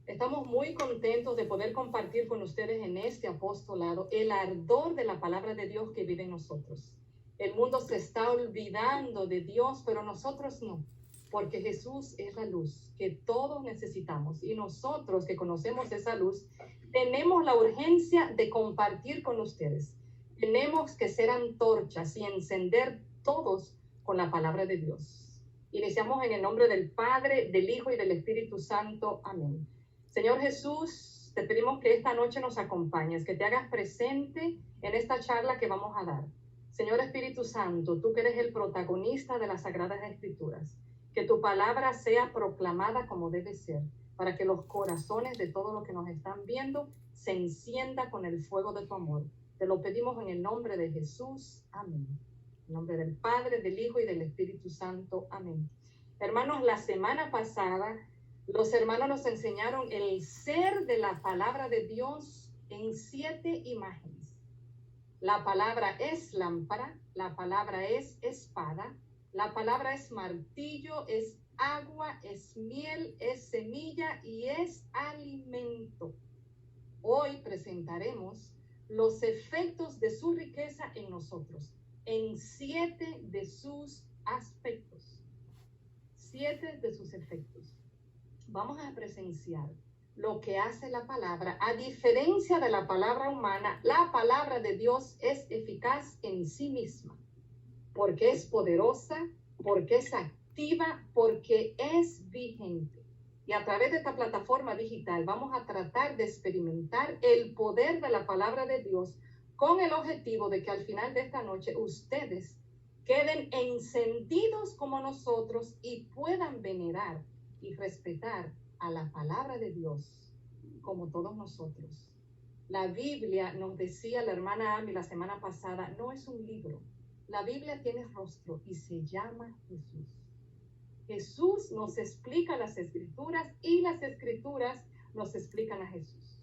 Estamos muy contentos de poder compartir con ustedes en este apostolado el ardor de la palabra de Dios que vive en nosotros. El mundo se está olvidando de Dios, pero nosotros no, porque Jesús es la luz que todos necesitamos y nosotros que conocemos esa luz tenemos la urgencia de compartir con ustedes. Tenemos que ser antorchas y encender todos con la palabra de Dios. Iniciamos en el nombre del Padre, del Hijo y del Espíritu Santo. Amén. Señor Jesús, te pedimos que esta noche nos acompañes, que te hagas presente en esta charla que vamos a dar. Señor Espíritu Santo, tú que eres el protagonista de las Sagradas Escrituras, que tu palabra sea proclamada como debe ser, para que los corazones de todos los que nos están viendo se encienda con el fuego de tu amor. Te lo pedimos en el nombre de Jesús. Amén. En nombre del Padre, del Hijo y del Espíritu Santo. Amén. Hermanos, la semana pasada los hermanos nos enseñaron el ser de la palabra de Dios en 7 imágenes. La palabra es lámpara, la palabra es espada, la palabra es martillo, es agua, es miel, es semilla y es alimento. Hoy presentaremos los efectos de su riqueza en nosotros, en 7 de sus aspectos. 7 de sus efectos. Vamos a presenciar lo que hace la palabra. A diferencia de la palabra humana, la palabra de Dios es eficaz en sí misma, porque es poderosa, porque es activa, porque es vigente. Y a través de esta plataforma digital vamos a tratar de experimentar el poder de la palabra de Dios con el objetivo de que al final de esta noche ustedes queden encendidos como nosotros y puedan venerar y respetar a la palabra de Dios como todos nosotros. La Biblia, nos decía la hermana Ami la semana pasada, no es un libro. La Biblia tiene rostro y se llama Jesús. Jesús nos explica las Escrituras y las Escrituras nos explican a Jesús.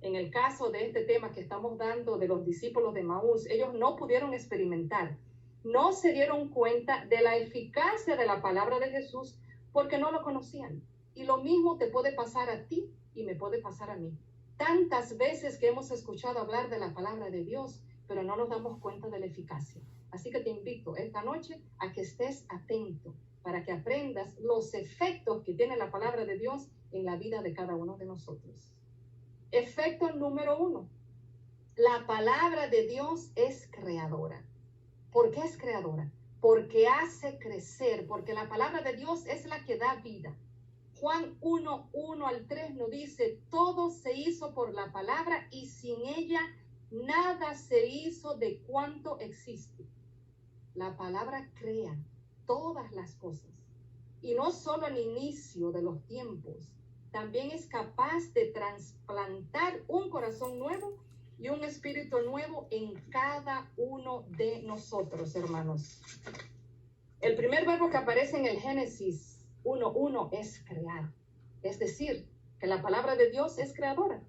En el caso de este tema que estamos dando de los discípulos de Maús, ellos no pudieron experimentar, no se dieron cuenta de la eficacia de la palabra de Jesús porque no lo conocían. Y lo mismo te puede pasar a ti y me puede pasar a mí. Tantas veces que hemos escuchado hablar de la palabra de Dios, pero no nos damos cuenta de la eficacia. Así que te invito esta noche a que estés atento para que aprendas los efectos que tiene la palabra de Dios en la vida de cada uno de nosotros. Efecto número 1. La palabra de Dios es creadora. ¿Por qué es creadora? Porque hace crecer, porque la palabra de Dios es la que da vida. Juan 1, 1 al 3 nos dice, todo se hizo por la palabra y sin ella nada se hizo de cuanto existe. La palabra crea todas las cosas. Y no solo al inicio de los tiempos, también es capaz de trasplantar un corazón nuevo y un espíritu nuevo en cada uno de nosotros, hermanos. El primer verbo que aparece en el Génesis 1:1 es crear. Es decir, que la palabra de Dios es creadora.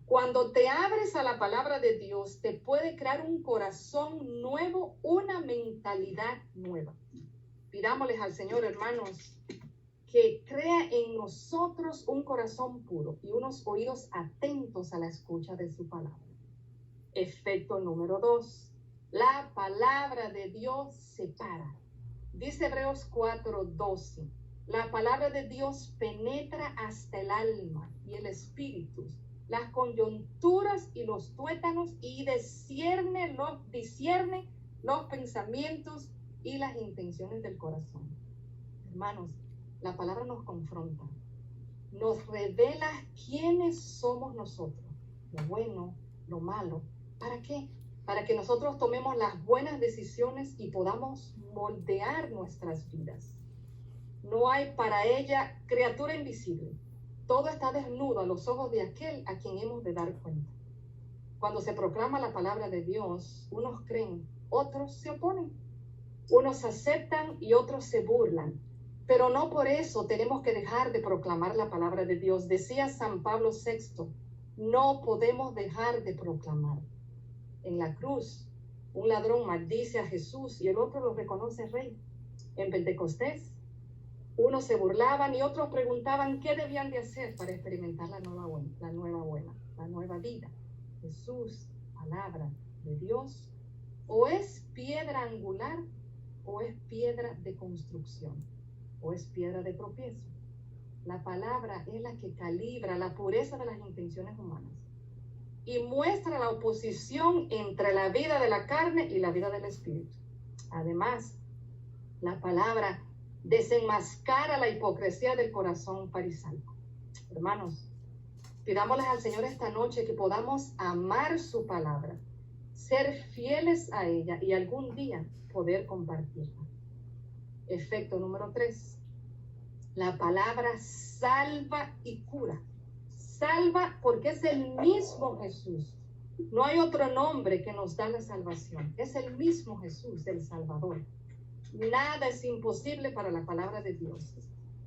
Cuando te abres a la palabra de Dios, te puede crear un corazón nuevo, una mentalidad nueva. Pidámosles al Señor, hermanos, que crea en nosotros un corazón puro y unos oídos atentos a la escucha de su palabra. Efecto número 2. La palabra de Dios separa. Dice Hebreos 4:12. La palabra de Dios penetra hasta el alma y el espíritu, las coyunturas y los tuétanos, y discierne los pensamientos y las intenciones del corazón. Hermanos, la palabra nos confronta, nos revela quiénes somos nosotros, lo bueno, lo malo. ¿Para qué? Para que nosotros tomemos las buenas decisiones y podamos moldear nuestras vidas. No hay para ella criatura invisible. Todo está desnudo a los ojos de aquel a quien hemos de dar cuenta. Cuando se proclama la palabra de Dios, unos creen, otros se oponen. Unos aceptan y otros se burlan. Pero no por eso tenemos que dejar de proclamar la palabra de Dios. Decía San Pablo VI, no podemos dejar de proclamar. En la cruz, un ladrón maldice a Jesús y el otro lo reconoce rey. En Pentecostés, Unos se burlaban y otros preguntaban qué debían de hacer para experimentar la nueva vida. Jesús, palabra de Dios, o es piedra angular o es piedra de construcción, o es piedra de tropiezo. La palabra es la que calibra la pureza de las intenciones humanas y muestra la oposición entre la vida de la carne y la vida del espíritu. Además, la palabra desenmascara la hipocresía del corazón farisaico. Hermanos, pidámosles al Señor esta noche que podamos amar su palabra, ser fieles a ella y algún día poder compartirla. Efecto número 3. La palabra salva y cura. Salva porque es el mismo Jesús. No hay otro nombre que nos da la salvación. Es el mismo Jesús, el Salvador. Nada es imposible para la palabra de Dios.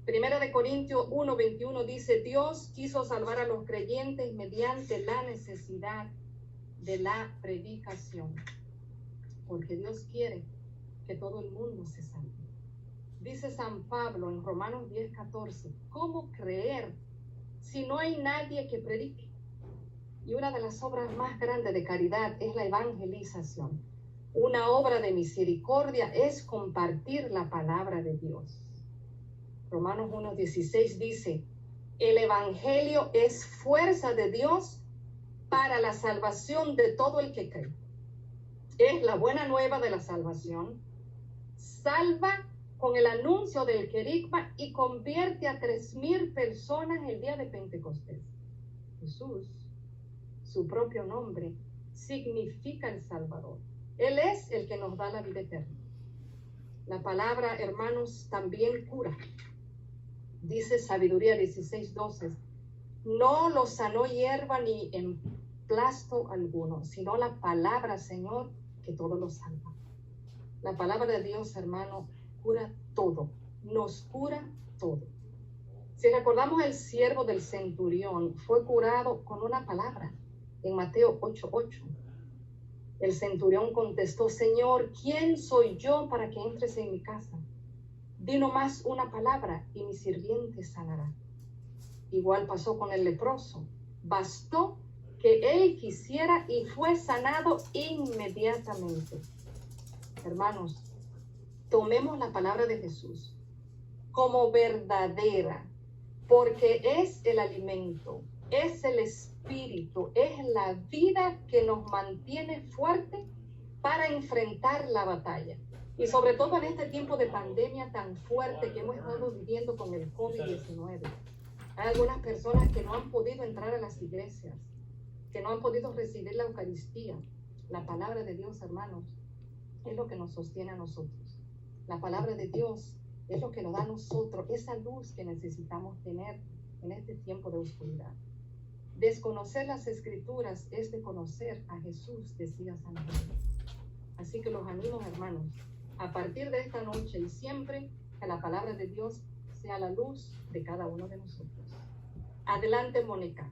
Primera de Corintios 1:21 dice: Dios quiso salvar a los creyentes mediante la necesidad de la predicación, porque Dios quiere que todo el mundo se salve. Dice San Pablo en Romanos 10:14: ¿cómo creer si no hay nadie que predique? Y una de las obras más grandes de caridad es la evangelización. Una obra de misericordia es compartir la palabra de Dios. Romanos 1:16 dice: el evangelio es fuerza de Dios para la salvación de todo el que cree. Es la buena nueva de la salvación. Salva con el anuncio del querigma y convierte a 3,000 personas el día de Pentecostés. Jesús, su propio nombre, significa el Salvador. Él es el que nos da la vida eterna. La palabra, hermanos, también cura. Dice Sabiduría 16:12: no lo sanó hierba ni emplasto alguno, sino la palabra, Señor, que todo lo salva. La palabra de Dios, hermano, cura todo, nos cura todo. Si recordamos, el siervo del centurión fue curado con una palabra en Mateo 8:8. El centurión contestó: Señor, ¿quién soy yo para que entres en mi casa? Di nomás una palabra y mi sirviente sanará. Igual pasó con el leproso. Bastó que él quisiera y fue sanado inmediatamente. Hermanos, tomemos la palabra de Jesús como verdadera, porque es el alimento, es el espíritu, es la vida que nos mantiene fuerte para enfrentar la batalla. Y sobre todo en este tiempo de pandemia tan fuerte que hemos estado viviendo con el COVID-19. Hay algunas personas que no han podido entrar a las iglesias, que no han podido recibir la Eucaristía. La palabra de Dios, hermanos, es lo que nos sostiene a nosotros. La palabra de Dios es lo que nos da a nosotros esa luz que necesitamos tener en este tiempo de oscuridad. Desconocer las Escrituras es de conocer a Jesús, decía San Pablo. Así que los animo, hermanos, a partir de esta noche y siempre, que la palabra de Dios sea la luz de cada uno de nosotros. Adelante, Mónica.